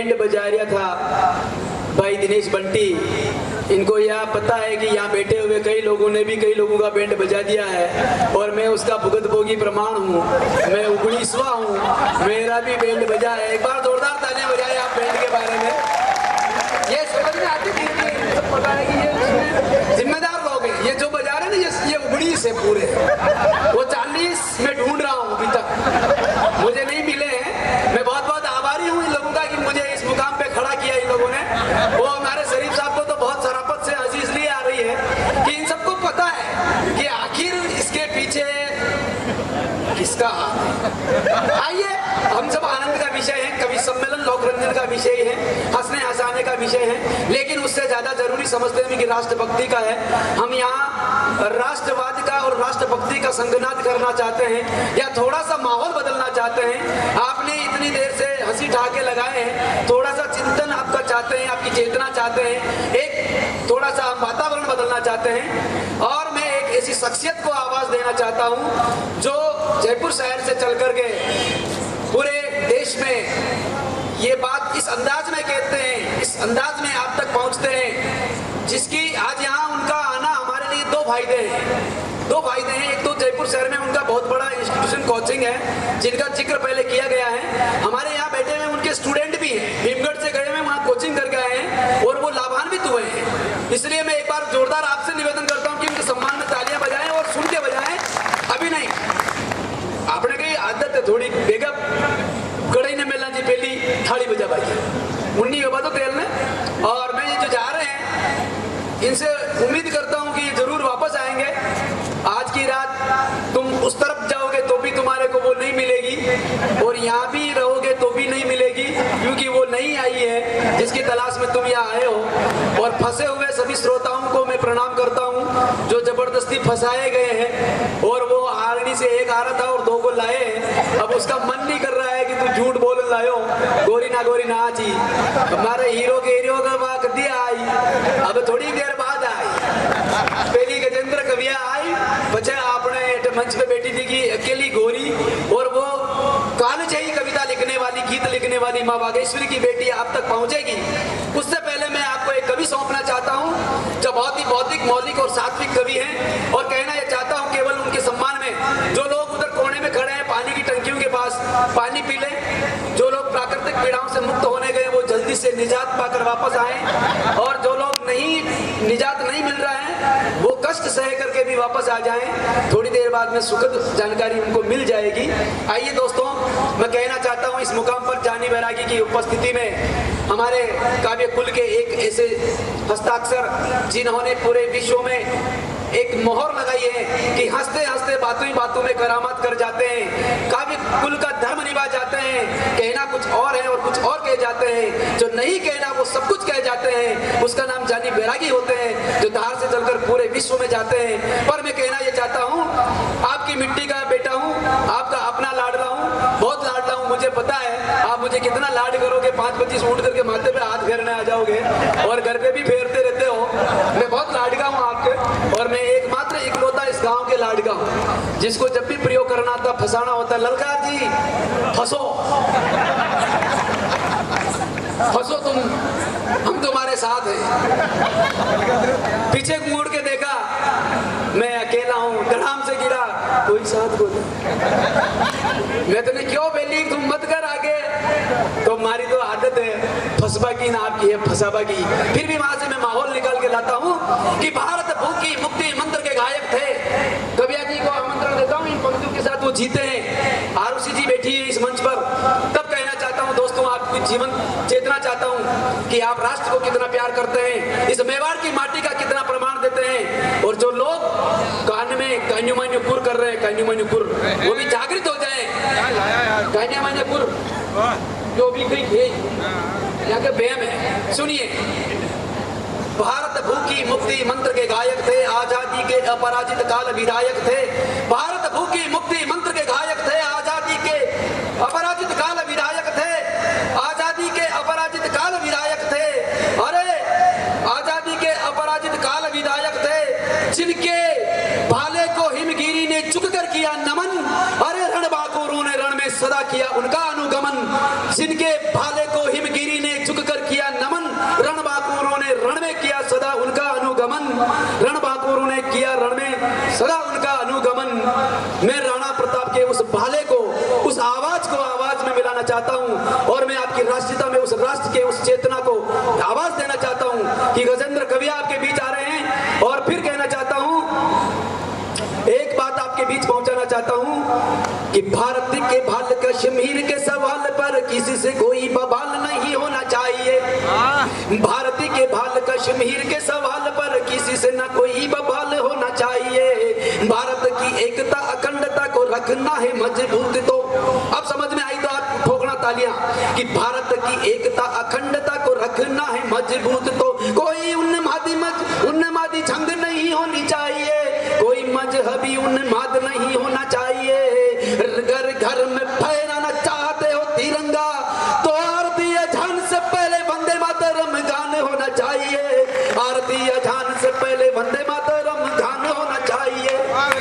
Band बजा रहा था भाई दिनेश बंटी। इनको यह पता है कि यहाँ बैठे हुए कई लोगों ने भी कई लोगों का बैंड बजा दिया है और मैं उसका भुगतभोगी प्रमाण हूँ। मैं 19वां हूँ, मेरा भी बैंड बजा है। एक बार जोरदार तालियां बजाएं आप बैंड के बारे में। ये समझ में आती थी कि सब पता है कि ये जिम्मेदार लोग हैं। ये जो बजा रहे हैं ना, ये उगड़ी से पूरे वो 40 में ढूंढ रहा हूँ, अभी तक मुझे नहीं मिले हैं। मैं बहुत बहुत आभारी हूँ इन लोगों का कि मुझे इस मुकाम पे खड़ा किया इन लोगों ने। वो हमारे शरीफ साहब को तो बहुत शराफत से हंसी इसलिए आ रही है कि इन सबको पता है कि आखिर इसके पीछे किसका हाथ है। आइए, हम सब आनंद का विषय है, कवि सम्मेलन लोकरंजन का विषय है, हंसने हंसाने का विषय है, लेकिन उससे ज्यादा जरूरी समझते हैं कि राष्ट्रभक्ति का है। हम यहाँ राष्ट्रवाद का और राष्ट्रभक्ति का संगनाद करना चाहते हैं या थोड़ा सा माहौल बदलना चाहते हैं। आपने इतनी देर से हंसी ठहाके लगाए हैं, थोड़ा सा चिंतन आपका चाहते हैं, आपकी चेतना चाहते हैं, एक थोड़ा सा वातावरण बदलना चाहते हैं। और मैं एक ऐसी शख्सियत को आवाज देना चाहता हूँ जो जयपुर शहर से चल करके पूरे देश में ये बात इस अंदाज में कहते हैं, इस अंदाज में आप तक पहुंचते हैं, जिसकी आज यहाँ उनका आना हमारे लिए दो फायदे हैं। एक तो जयपुर शहर में उनका बहुत बड़ा इंस्टीट्यूशन कोचिंग है, जिनका जिक्र पहले किया गया है। हमारे यहाँ बैठे हुए उनके स्टूडेंट भी हैं, भीमगढ़ से गए हुए वहाँ कोचिंग करके आए हैं और वो लाभान्वित हुए हैं। इसलिए मैं एक बार जोरदार आपसे निवेदन करता हूँ कि उनके सम्मान में तालियां बजाएं और सुन के बजाएं, अभी नहीं। आपने कही आदत है थोड़ी बेगम कड़ाई ने मेला जी पहली थाली बजा पाई उन्नी बाबा तो तेल ने। और मैं ये जो जा रहे हैं इनसे उम्मीद करता हूँ कि ये जरूर वापस आएंगे। आज की रात तुम उस तरफ जाओगे तो भी तुम्हारे को वो नहीं मिलेगी और यहाँ भी रहोगे तो भी नहीं मिलेगी, क्योंकि वो नहीं आई है जिसकी तलाश में तुम यहाँ आए हो। और फंसे हुए सभी श्रोताओं को मैं प्रणाम करता हूँ जो जबरदस्ती फंसाए गए हैं और वो हारनी से एक आ रहा था और 2 को लाए हैं। अब उसका मन नहीं कर रहा है कि तू झूठ बोल लायो, गोरी ना आची हमारे हीरो के बात दिया आई, अब थोड़ी देर बाद आई। पहली गजेंद्र कविया आई, बच्चे आपने मंच पे बैठी थी कि अकेली गोरी, और वो कालजयी कविता लिखने वाली, गीत लिखने वाली माँ बागेश्वरी की बेटी आप तक पहुंचेगी। उससे पहले मैं आपको एक कवि सौंपना चाहता हूँ जो बहुत ही बौद्धिक, मौलिक और सात्विक कवि हैं। और कहना यह चाहता हूँ केवल उनके सम्मान में, जो लोग उधर कोने में खड़े हैं पानी की टंकियों के पास, पानी पी लें। जो लोग प्राकृतिक पीड़ाओं से मुक्त होने गए वो जल्दी से निजात पाकर वापस आए, और जो लोग निजात नहीं मिल रहा है वो कष्ट सह करके भी वापस आ जाएं। थोड़ी देर बाद में सुखद जानकारी उनको मिल जाएगी। आइए दोस्तों, मैं कहना चाहता हूँ इस मुकाम पर जानी बैरागी की उपस्थिति में हमारे काव्य कुल के एक ऐसे हस्ताक्षर जिन्होंने पूरे विश्व में एक मोहर लगाई है कि हंसते हंसते बातों ही बातों में करामात कर जाते हैं, काव्य कुल का धर्म निभा जाते हैं। कहना कुछ और है और कुछ और कह जाते हैं, जो नहीं कहना वो सब कुछ कह जाते हैं। उसका नाम जानी बैरागी होते हैं, जो धार से चलकर पूरे विश्व में जाते हैं। पर मैं कहना ये चाहता हूँ, आपकी मिट्टी का बेटा हूँ, आपका अपना लाडला हूँ, बहुत लाडला हूँ। मुझे पता है आप मुझे कितना लाड करोगे, 5-25 उठ करके माथे पे हाथ फेरने आ जाओगे और घर पे भी फेरते रहते हो। मैं बहुत लाडका हूँ आपके, और मैं एकमात्र इकलौता इस गांव के लाडका हूँ जिसको जब भी प्रयोग करना था, फंसाना होता है, ललकार जी फंसो तुम, हम तुम्हारे साथ हैं। पीछे मुड़ के देखा, मैं अकेला हूँ, धड़ाम से गिरा, कोई साथ को नहीं। मैं तुम्हें क्यों बेली, तुम मत कर आगे, तो हमारी तो आदत है फंसबा की ना आपकी है फंसाबा की। फिर भी वहां से मैं माहौल निकाल के लाता हूँ कि भारत भूखी मुक्ति मंत्र के गायक थे। कविया जी को आमंत्रण देता हूँ, इन पंक्तियों के साथ वो जीते हैं। आरुषि जी बैठी है इस मंच पर। तब कहना चाहता हूँ दोस्तों, आपकी जीवन चेतना चाहता हूँ कि आप राष्ट्र को कितना प्यार करते हैं, इस मेवाड़ की माटी का कितना प्रमाण देते हैं। और जो लोग कान में कान्युमान्युपुर कर रहे हैं, कान्युमान्युपुर, वो भी जागृत हो जाए। कान्युमान्युपुर जो भी कोई है यहाँ के बेम है, सुनिए। भारत भूखी मुक्ति मंत्र के गायक थे, आजादी के अपराजित काल विधायक थे। भारत भूखी मुक्ति मंत्र के गायक थे, आजादी के अपराजित काल विधायक थे, आजादी के अपराजित काल विधायक थे। अरे आजादी के अपराजित काल विधायक थे, जिनके भाले को हिमगिरी ने झुककर किया नमन। अरे रणबांकुरों ने रण में सदा किया उनका अनुगमन, जिनके भाले को हिमगिरी ने फैलाना चाहता हूं और मैं आपकी राष्ट्रीयता में उस राष्ट्र के उस चेतना को आवाज देना चाहता हूं कि गजेंद्र कविया आपके बीच आ रहे हैं। और फिर कहना चाहता हूं, एक बात आपके बीच पहुंचाना चाहता हूं कि भारत के भाल कश्मीर के सवाल पर किसी से कोई बवाल नहीं होना चाहिए। भारत के भाल कश्मीर के सवाल पर किसी से न कोई बवाल होना चाहिए। भारत की एकता अखंडता को रखना है मजबूत। तो अब समझ में आई तो आप ठोकना तालियां कि भारत की एकता अखंडता को रखना है मजबूत। तो कोई उन्मादी झंग नहीं होनी चाहिए, कोई मजहबी उन्माद नहीं होना चाहिए। घर घर में